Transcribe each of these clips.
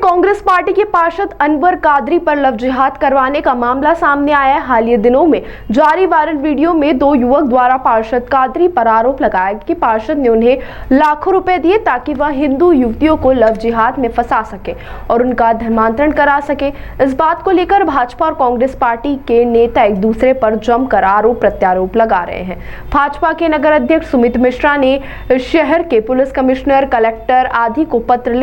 Congress party के पार्षद अनवर कादरी पर लव जिहाद करवाने का मामला सामने आया है। हालिया दिनों में जारी वायरल वीडियो में दो युवक द्वारा पार्षद कादरी पर आरोप लगाया कि पार्षद ने उन्हें लाखों रुपए दिए ताकि वह हिंदू युवतियों को लव जिहाद में फंसा सके और उनका धर्मांतरण करा सके। इस बात को लेकर भाजपा और कांग्रेस पार्टी के नेता एक दूसरे पर जमकर आरोप प्रत्यारोप लगा रहे हैं। भाजपा के नगर अध्यक्ष सुमित मिश्रा ने शहर के पुलिस कमिश्नर, कलेक्टर आदि को पत्र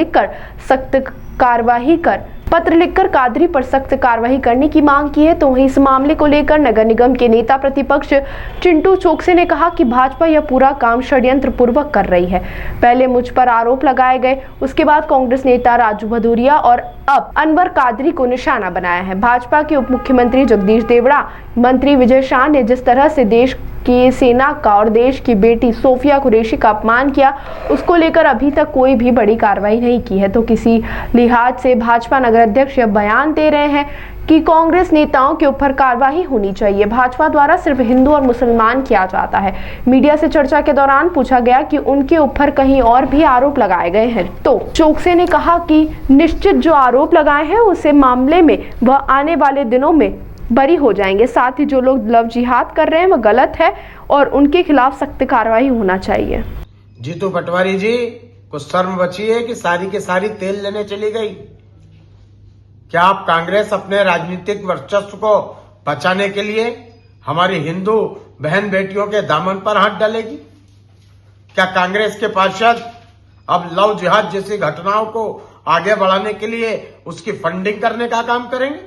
लिखकर कादरी पर सख्त कार्रवाई करने की मांग की है। तो वहीं इस मामले को लेकर नगर निगम के नेता प्रतिपक्ष चिंटू चोकसे ने कहा कि भाजपा यह पूरा काम षड्यंत्र पूर्वक कर रही है। पहले मुझ पर आरोप लगाए गए, उसके बाद कांग्रेस नेता राजू भदौरिया और अब अनवर कादरी को निशाना बनाया है। भाजपा के उप मुख्यमंत्री जगदीश देवड़ा, मंत्री विजय शाह ने जिस तरह से देश की सेना का और देश की बेटी सोफिया कुरैशी का अपमान किया, उसको लेकर अभी तक कोई भी बड़ी कार्रवाई नहीं की है। तो किसी लिहाज से भाजपा नगर अध्यक्ष यह बयान दे रहे हैं कि कांग्रेस नेताओं के ऊपर कार्रवाई होनी चाहिए। भाजपा द्वारा सिर्फ हिंदू और मुसलमान किया जाता है। मीडिया से चर्चा के दौरान पूछा गया कि उनके ऊपर कहीं और भी आरोप लगाए गए हैं, तो चोकसे ने कहा कि निश्चित जो आरोप लगाए हैं उसे मामले में वह आने वाले दिनों में बरी हो जाएंगे। साथ ही जो लोग लव जिहाद कर रहे हैं वह गलत है और उनके खिलाफ सख्त कार्रवाई होना चाहिए। जीतू पटवारी जी को शर्म बची है कि सारी की सारी तेल लेने चली गई। क्या आप कांग्रेस अपने राजनीतिक वर्चस्व को बचाने के लिए हमारी हिंदू बहन बेटियों के दामन पर हाथ डालेगी? क्या कांग्रेस के पार्षद अब लव जिहाद जैसी घटनाओं को आगे बढ़ाने के लिए उसकी फंडिंग करने का काम करेंगे?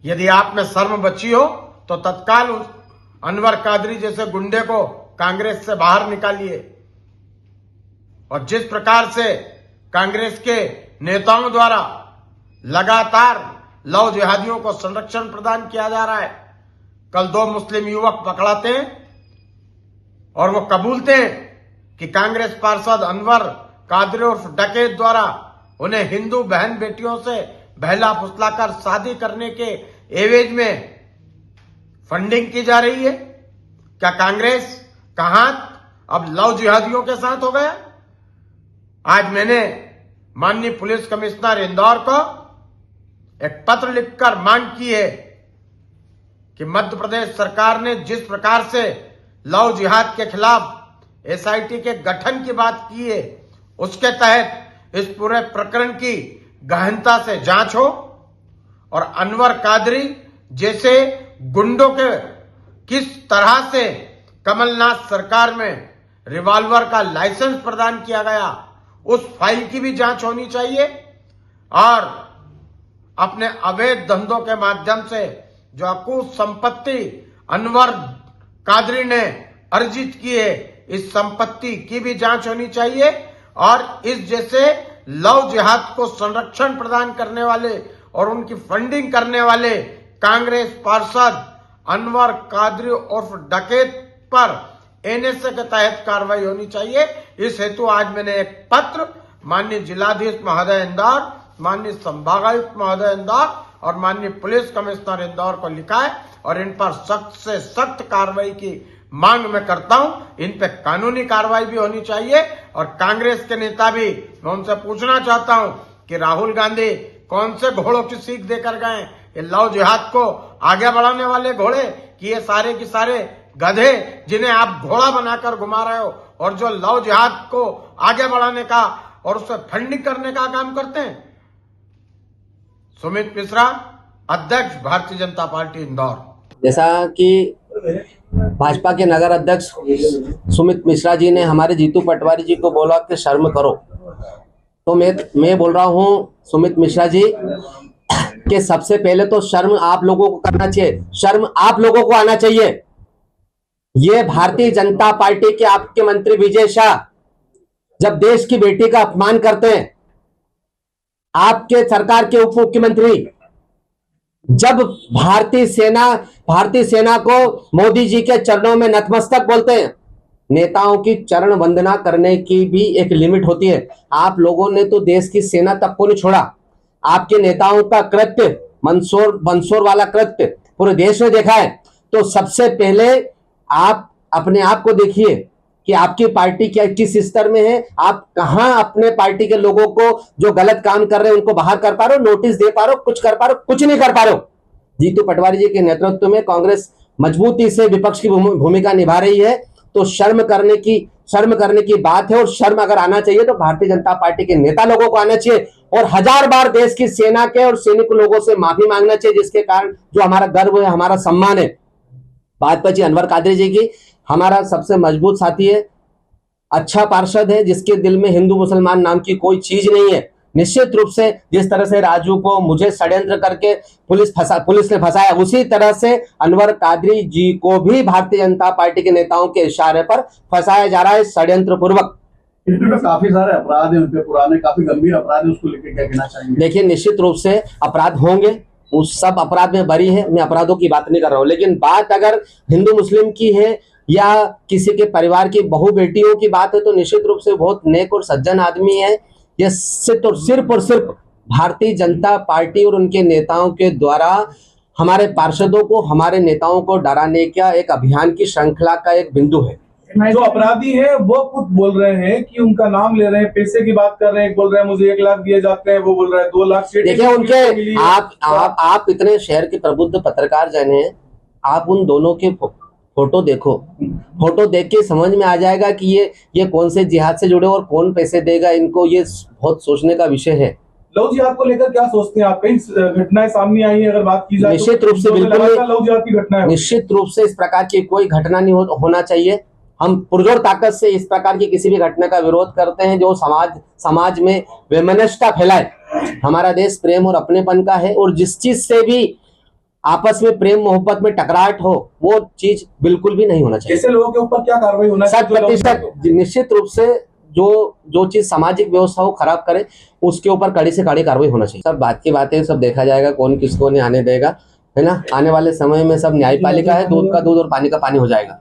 यदि आप में शर्म बची हो तो तत्काल उस अनवर कादरी जैसे गुंडे को कांग्रेस से बाहर निकालिए। और जिस प्रकार से कांग्रेस के नेताओं द्वारा लगातार लव जिहादियों को संरक्षण प्रदान किया जा रहा है, कल दो मुस्लिम युवक पकड़ाते हैं और वो कबूलते हैं कि कांग्रेस पार्षद अनवर कादरी उर्फ डकैत द्वारा उन्हें हिंदू बहन बेटियों से बहला फुसलाकर शादी करने के एवज में फंडिंग की जा रही है। क्या कांग्रेस का हाथ अब लव जिहादियों के साथ हो गया? आज मैंने माननीय पुलिस कमिश्नर इंदौर को एक पत्र लिखकर मांग की है कि मध्य प्रदेश सरकार ने जिस प्रकार से लव जिहाद के खिलाफ एसआईटी के गठन की बात की है, उसके तहत इस पूरे प्रकरण की गहनता से जांच हो और अनवर कादरी जैसे गुंडों के किस तरह से कमलनाथ सरकार में रिवॉल्वर का लाइसेंस प्रदान किया गया, उस फाइल की भी जांच होनी चाहिए। और अपने अवैध धंधों के माध्यम से जो अकूत संपत्ति अनवर कादरी ने अर्जित की है, इस संपत्ति की भी जांच होनी चाहिए। और इस जैसे लव जिहाद को संरक्षण प्रदान करने वाले और उनकी फंडिंग करने वाले कांग्रेस पार्षद अनवर कादरी उर्फ डकैत पर एनएसए के तहत कार्रवाई होनी चाहिए। इस हेतु आज मैंने एक पत्र माननीय जिलाधीश महोदय इंदौर, माननीय संभागायुक्त महोदय इंदौर और माननीय पुलिस कमिश्नर इंदौर को लिखा है और इन पर सख्त से सख्त कार्रवाई की मांग मैं करता हूं। इन पे कानूनी कार्रवाई भी होनी चाहिए। और कांग्रेस के नेता भी, मैं उनसे पूछना चाहता हूं कि राहुल गांधी कौन से घोड़ों की सीख देकर गए? ये लव जिहाद को आगे बढ़ाने वाले घोड़े कि ये सारे के सारे गधे जिन्हें आप घोड़ा बनाकर घुमा रहे हो और जो लव जिहाद को आगे बढ़ाने का और उससे फंडिंग करने का काम करते हैं? सुमित मिश्रा, अध्यक्ष भारतीय जनता पार्टी इंदौर। जैसा कि भाजपा के नगर अध्यक्ष सुमित मिश्रा जी ने हमारे जीतू पटवारी जी को बोला कि शर्म करो, तो मैं बोल रहा हूं सुमित मिश्रा जी कि सबसे पहले तो शर्म आप लोगों को करना चाहिए, शर्म आप लोगों को आना चाहिए। ये भारतीय जनता पार्टी के आपके मंत्री विजय शाह जब देश की बेटी का अपमान करते हैं, आपके सरकार के उप मुख्यमंत्री जब भारतीय सेना को मोदी जी के चरणों में नतमस्तक बोलते हैं, नेताओं की चरण वंदना करने की भी एक लिमिट होती है। आप लोगों ने तो देश की सेना तक को नहीं छोड़ा। आपके नेताओं का कृत्य, मंदसौर वाला कृत्य पूरे देश ने देखा है। तो सबसे पहले आप अपने आप को देखिए कि आपकी पार्टी क्या किस स्तर में है, आप कहां अपने पार्टी के लोगों को जो गलत काम कर रहे हैं उनको बाहर कर पा रहे हो, नोटिस दे पा रहे हो, कुछ कर पा रहे हो? कुछ नहीं कर पा रहे हो। जीतू पटवारी जी के नेतृत्व में कांग्रेस मजबूती से विपक्ष की भूमिका निभा रही है। तो शर्म करने की बात है, और शर्म अगर आना चाहिए तो भारतीय जनता पार्टी के नेता लोगों को आना चाहिए, और 1000 बार देश की सेना के और सैनिक लोगों से माफी मांगना चाहिए, जिसके कारण जो हमारा गर्व है, हमारा सम्मान है। बात बची अनवर कादरी जी की, हमारा सबसे मजबूत साथी है, अच्छा पार्षद है, जिसके दिल में हिंदू मुसलमान नाम की कोई चीज नहीं है। निश्चित रूप से जिस तरह से राजू को मुझे षड्यंत्र करके पुलिस ने फंसाया, उसी तरह से अनवर कादरी जी को भी भारतीय जनता पार्टी के नेताओं के इशारे पर फंसाया जा रहा है षड्यंत्र पूर्वक। काफी सारे अपराध हैं उनके, पुराने काफी गंभीर अपराध है, उसको लेकर क्या कहना चाहेंगे? देखिए, निश्चित रूप से अपराध होंगे, उस सब अपराध में बरी है, मैं अपराधों की बात नहीं कर रहा हूं, लेकिन बात अगर हिंदू मुस्लिम की है या किसी के परिवार की बहू बेटियों की बात है तो निश्चित रूप से बहुत नेक और सज्जन आदमी है। ये सिर्फ और सिर्फ भारतीय जनता पार्टी और उनके नेताओं के द्वारा हमारे पार्षदों को, हमारे नेताओं को डराने का एक अभियान की श्रृंखला का एक बिंदु है। जो अपराधी है वो खुद बोल रहे हैं कि उनका नाम ले रहे हैं, पैसे की बात कर रहे हैं, बोल रहे हैं मुझे 1 लाख दिए जाते हैं, वो बोल रहे हैं 2 लाख। देखिए, उनके आप इतने शहर के प्रबुद्ध पत्रकार जन हैं, आप उन दोनों के फोटो देखो, फोटो देख के समझ में आ जाएगा कि ये कौन से जिहाद से जुड़े और कौन पैसे देगा इनको। ये बहुत सोचने का विषय है। लव जिहाद को लेकर क्या सोचते हैं आप? कई घटनाएं सामने आई है, अगर बात की जाए निश्चित रूप से बिल्कुल लव जिहाद की घटना है। निश्चित रूप से इस प्रकार की कोई घटना नहीं होना चाहिए। हम पुरजोर ताकत से इस प्रकार की किसी भी घटना का विरोध करते हैं जो समाज में वैमनस्यता फैलाए। हमारा देश प्रेम और अपनेपन का है, और जिस चीज से भी आपस में प्रेम मोहब्बत में टकराहट हो वो चीज बिल्कुल भी नहीं होना चाहिए। ऐसे लोगों के ऊपर क्या कार्रवाई होना चाहिए? 100% निश्चित रूप से जो चीज सामाजिक व्यवस्था को खराब करे उसके ऊपर कड़ी से कड़ी कार्रवाई होना चाहिए। सब बात की बातें, सब देखा जाएगा कौन किसको नहीं आने देगा, है ना। आने वाले समय में सब न्यायपालिका है, दूध का दूध और पानी का पानी हो जाएगा।